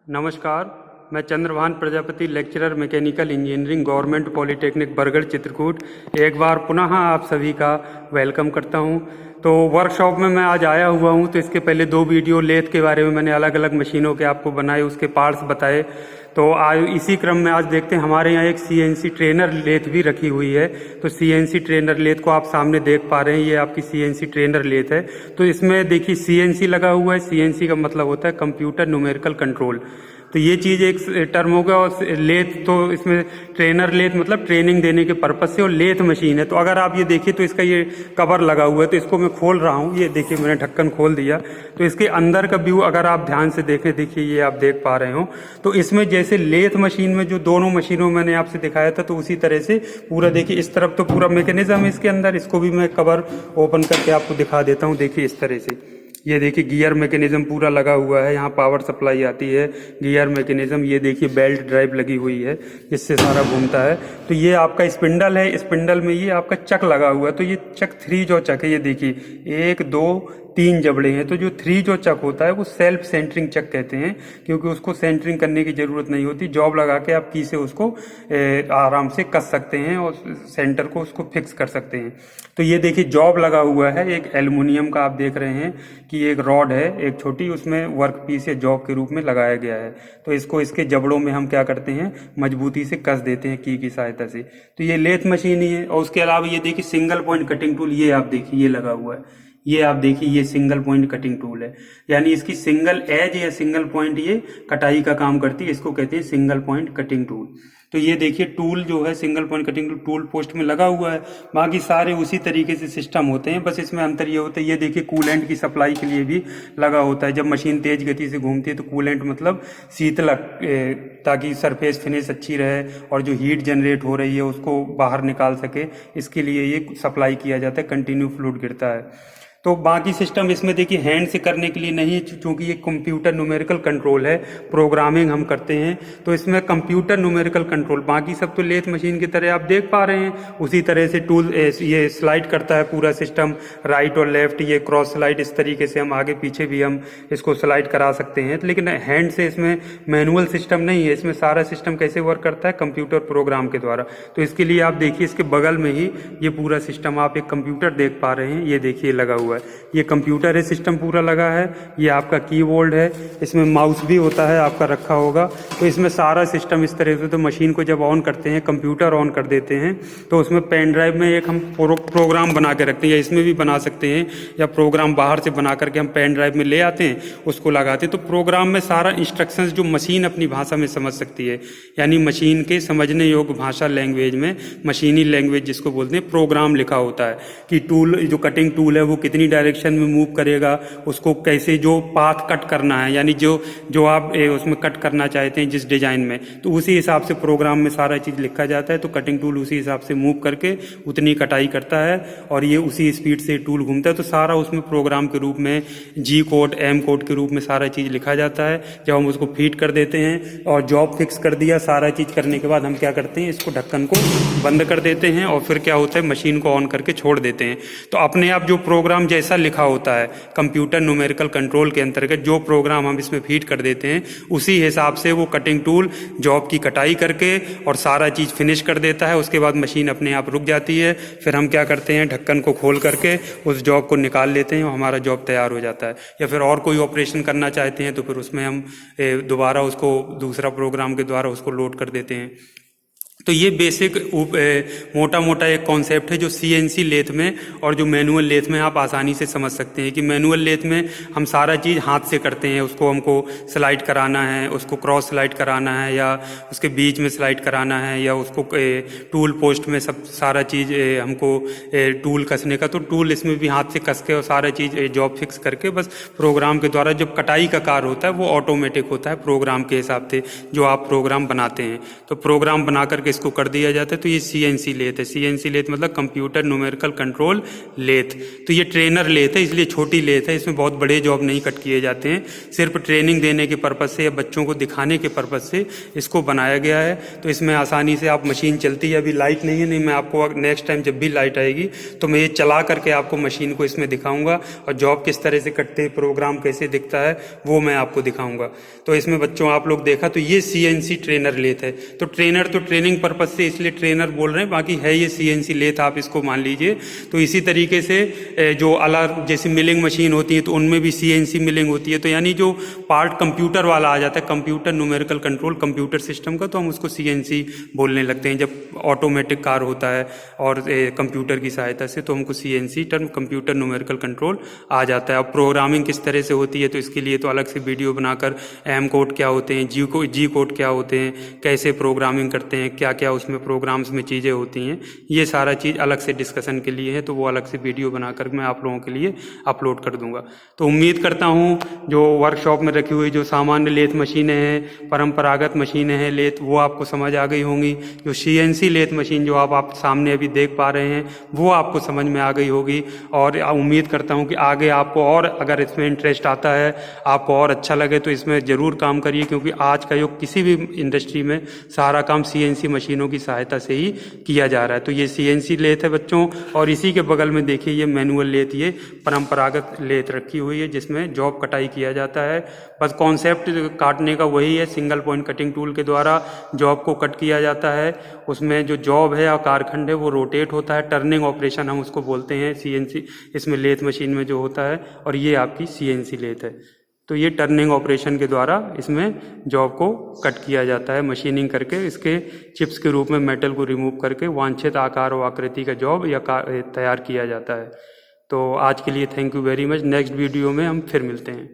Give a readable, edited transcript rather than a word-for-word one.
नमस्कार, मैं Chandrabhan Prajapati, lecturer mechanical engineering, government polytechnic Bargarh Chitrakoot, एक बार पुनः आप सभी का वेलकम करता हूं। तो वर्कशॉप में मैं आज आया हुआ हूं। तो इसके पहले 2 वीडियो लेथ के बारे में मैंने अलग अलग मशीनों के आपको बनाए, उसके पार्ट्स बताए। तो आज इसी क्रम में आज देखते हैं, हमारे यहाँ एक सीएनसी ट्रेनर लेथ भी रखी हुई है। तो सीएनसी ट्रेनर लेथ को आप सामने देख पा रहे हैं, ये आपकी सीएनसी ट्रेनर लेथ है। तो इसमें देखिए सीएनसी लगा हुआ है। सीएनसी का मतलब होता है कंप्यूटर न्यूमेरिकल कंट्रोल। तो ये चीज़ एक टर्म होगा। और लेथ, तो इसमें ट्रेनर लेथ मतलब ट्रेनिंग देने के पर्पज से, और लेथ मशीन है। तो अगर आप ये देखिए तो इसका ये कवर लगा हुआ है। तो इसको मैं खोल रहा हूँ, ये देखिए मैंने ढक्कन खोल दिया। तो इसके अंदर का व्यू अगर आप ध्यान से देखें, देखिए ये आप देख पा रहे हो। तो इसमें जैसे लेथ मशीन में जो दोनों मशीनों मैंने आपसे दिखाया था, तो उसी तरह से पूरा देखिए इस तरफ तो पूरा मैकेनिज्म है इसके अंदर। इसको भी मैं कवर ओपन करके आपको दिखा देता हूँ। देखिए इस तरह से ये देखिए गियर मैकेनिज्म पूरा लगा हुआ है। यहाँ पावर सप्लाई आती है, गियर मैकेनिज्म। ये देखिए बेल्ट ड्राइव लगी हुई है, जिससे सारा घूमता है। तो ये आपका स्पिंडल है, स्पिंडल में ये आपका चक लगा हुआ है। तो ये चक 3 जो चक है, ये देखिए 1 2 3 जबड़े हैं। तो जो 3 जो चक होता है वो सेल्फ सेंटरिंग चक कहते हैं, क्योंकि उसको सेंटरिंग करने की जरूरत नहीं होती। जॉब लगा के आप की से उसको आराम से कस सकते हैं और सेंटर को उसको फिक्स कर सकते हैं। तो ये देखिए जॉब लगा हुआ है, एक एल्युमिनियम का आप देख रहे हैं कि एक रॉड है एक छोटी, उसमें वर्क पीस या जॉब के रूप में लगाया गया है। तो इसको इसके जबड़ों में हम क्या करते हैं, मजबूती से कस देते हैं की सहायता से। तो ये लेथ मशीन ही है। और उसके अलावा ये देखिए सिंगल पॉइंट कटिंग टूल, ये आप देखिए ये लगा हुआ है। ये आप देखिए ये सिंगल पॉइंट कटिंग टूल है, यानी इसकी सिंगल एज या सिंगल पॉइंट ये कटाई का काम करती है। इसको कहते हैं सिंगल पॉइंट कटिंग टूल। तो ये देखिए टूल जो है single point cutting tool post में लगा हुआ है। बाकी सारे उसी तरीके से सिस्टम होते हैं, बस इसमें अंतर ये होता है, ये देखिए कूलेंट की सप्लाई के लिए भी लगा होता है। जब मशीन तेज गति से घूमती है तो कूलेंट मतलब शीतलक, ताकि सरफेस फिनिश अच्छी रहे और जो हीट जनरेट हो रही है उसको बाहर निकाल सके, इसके लिए ये सप्लाई किया जाता है, कंटिन्यू फ्लूइड गिरता है। तो बाकी सिस्टम इसमें देखिए हैंड से करने के लिए नहीं, क्योंकि ये कंप्यूटर न्यूमेरिकल कंट्रोल है, प्रोग्रामिंग हम करते हैं। तो इसमें कंप्यूटर न्यूमेरिकल कंट्रोल, बाकी सब तो लेथ मशीन की तरह आप देख पा रहे हैं। उसी तरह से टूल ये स्लाइड करता है पूरा सिस्टम, राइट और लेफ्ट, ये क्रॉस स्लाइड, इस तरीके से हम आगे पीछे भी हम इसको स्लाइड करा सकते हैं। लेकिन हैंड से इसमें मैनुअल सिस्टम नहीं है। इसमें सारा सिस्टम कैसे वर्क करता है, कंप्यूटर प्रोग्राम के द्वारा। तो इसके लिए आप देखिए इसके बगल में ही ये पूरा सिस्टम, आप एक कंप्यूटर देख पा रहे हैं, ये देखिए लगा हुआ है। ये कंप्यूटर है, सिस्टम पूरा लगा है। ये आपका कीबोर्ड है, इसमें माउस भी होता है आपका रखा होगा। तो इसमें सारा सिस्टम इस तरह से। तो मशीन को जब ऑन करते हैं, कंप्यूटर ऑन कर देते हैं, तो उसमें पेन ड्राइव में एक हम प्रोग्राम बना के रखते हैं, या इसमें भी बना सकते हैं, या प्रोग्राम बाहर से बना करके हम पेन ड्राइव में ले आते हैं, उसको लगाते हैं। तो प्रोग्राम में सारा इंस्ट्रक्शंस जो मशीन अपनी भाषा में समझ सकती है, यानी मशीन के समझने योग्य भाषा, लैंग्वेज में, मशीनी लैंग्वेज जिसको बोलते हैं, प्रोग्राम लिखा होता है कि टूल, जो कटिंग टूल है वो कितनी डायरेक्शन में मूव करेगा, उसको कैसे जो पाथ कट करना है, यानी जो आप उसमें कट करना चाहते हैं जिस डिजाइन में, तो उसी हिसाब से प्रोग्राम में सारा चीज लिखा जाता है। तो कटिंग टूल उसी हिसाब से मूव करके उतनी कटाई करता है, और ये उसी स्पीड से टूल घूमता है। तो सारा उसमें प्रोग्राम के रूप में जी कोड, एम कोड के रूप में सारा चीज लिखा जाता है। जब हम उसको फीड कर देते हैं और जॉब फिक्स कर दिया, सारा चीज करने के बाद हम क्या करते हैं, इसको ढक्कन को बंद कर देते हैं, और फिर क्या होता है, मशीन को ऑन करके छोड़ देते हैं। तो अपने आप जो प्रोग्राम जैसा लिखा होता है कंप्यूटर न्यूमेरिकल कंट्रोल के अंतर्गत, जो प्रोग्राम हम इसमें फीड कर देते हैं, उसी हिसाब से वो कटिंग टूल जॉब की कटाई करके और सारा चीज फिनिश कर देता है। उसके बाद मशीन अपने आप रुक जाती है। फिर हम क्या करते हैं, ढक्कन को खोल करके उस जॉब को निकाल लेते हैं और हमारा जॉब तैयार हो जाता है। या फिर और कोई ऑपरेशन करना चाहते हैं तो फिर उसमें हम दोबारा उसको दूसरा प्रोग्राम के द्वारा उसको लोड कर देते हैं। तो ये बेसिक मोटा मोटा एक कॉन्सेप्ट है जो सीएनसी लेथ में और जो मैनुअल लेथ में आप आसानी से समझ सकते हैं। कि मैनुअल लेथ में हम सारा चीज़ हाथ से करते हैं, उसको हमको स्लाइड कराना है, उसको क्रॉस स्लाइड कराना है, या उसके बीच में स्लाइड कराना है, या उसको टूल पोस्ट में सब सारा चीज़ हमको टूल कसने का, तो टूल इसमें भी हाथ से कस के और सारा चीज़ जॉब फिक्स करके बस प्रोग्राम के द्वारा जब कटाई का कार्य होता है वो ऑटोमेटिक होता है प्रोग्राम के हिसाब से जो आप प्रोग्राम बनाते हैं। तो प्रोग्राम बना करके इसको कर दिया जाता है। तो ये CNC लेथ है। CNC लेथ मतलब कंप्यूटर न्यूमेरिकल कंट्रोल लेथ। तो ये ट्रेनर लेथ है, इसलिए छोटी लेथ है। इसमें बहुत बड़े जॉब नहीं कट किए जाते हैं, सिर्फ ट्रेनिंग देने के पर्पज़ से या बच्चों को दिखाने के पर्पज़ से इसको बनाया गया है। तो इसमें आसानी से आप मशीन चलती है, अभी लाइट नहीं है, नहीं मैं आपको नेक्स्ट टाइम जब भी लाइट आएगी तो मैं ये चला करके आपको मशीन को इसमें दिखाऊंगा और जॉब किस तरह से कटते हैं, प्रोग्राम कैसे दिखता है वो मैं आपको दिखाऊंगा। तो इसमें बच्चों आप लोग देखा तो ये CNC ट्रेनर लेथ है। तो ट्रेनर तो ट्रेनिंग पर्पज से इसलिए ट्रेनर बोल रहे हैं, बाकी है ये CNC लेथ, आप इसको मान लीजिए। तो इसी तरीके से जो अलग जैसे मिलिंग मशीन होती है तो उनमें भी CNC मिलिंग होती है। तो यानी जो पार्ट कंप्यूटर वाला आ जाता है, computer numerical control computer system का, तो हम उसको CNC बोलने लगते हैं। जब ऑटोमेटिक कार होता है और कंप्यूटर की सहायता से, तो हमको CNC term computer numerical control आ जाता है। अब प्रोग्रामिंग किस तरह से होती है तो इसके लिए तो अलग से वीडियो बनाकर M कोड क्या होते हैं, G कोड क्या होते हैं, कैसे प्रोग्रामिंग करते हैं, क्या क्या उसमें प्रोग्राम्स में चीज़ें होती हैं, ये सारा चीज़ अलग से डिस्कशन के लिए है। तो वो अलग से वीडियो बनाकर मैं आप लोगों के लिए अपलोड कर दूंगा। तो उम्मीद करता हूँ जो वर्कशॉप में रखी हुई जो सामान्य लेथ मशीनें हैं, परंपरागत मशीनें हैं लेथ, वो आपको समझ आ गई होंगी। जो CNC लेथ मशीन जो आप सामने अभी देख पा रहे हैं वो आपको समझ में आ गई होगी। और उम्मीद करता हूँ कि आगे आपको और अगर इसमें इंटरेस्ट आता है, आपको और अच्छा लगे तो इसमें ज़रूर काम करिए, क्योंकि आज का युग किसी भी इंडस्ट्री में सारा काम CNC मशीनों की सहायता से ही किया जा रहा है। तो ये CNC लेथ है बच्चों, और इसी के बगल में देखिए ये मैनुअल लेथ, ये परंपरागत लेथ रखी हुई है जिसमें जॉब कटाई किया जाता है। बस कॉन्सेप्ट काटने का वही है, सिंगल पॉइंट कटिंग टूल के द्वारा जॉब को कट किया जाता है। उसमें जो जॉब है और कारखंड है वो रोटेट होता है, टर्निंग ऑपरेशन हम उसको बोलते हैं CNC इसमें लेथ मशीन में जो होता है। और ये आपकी CNC लेथ है। तो ये टर्निंग ऑपरेशन के द्वारा इसमें जॉब को कट किया जाता है, मशीनिंग करके इसके चिप्स के रूप में मेटल को रिमूव करके वांछित आकार और आकृति का जॉब या तैयार किया जाता है। तो आज के लिए thank you very much. Next video में हम फिर मिलते हैं।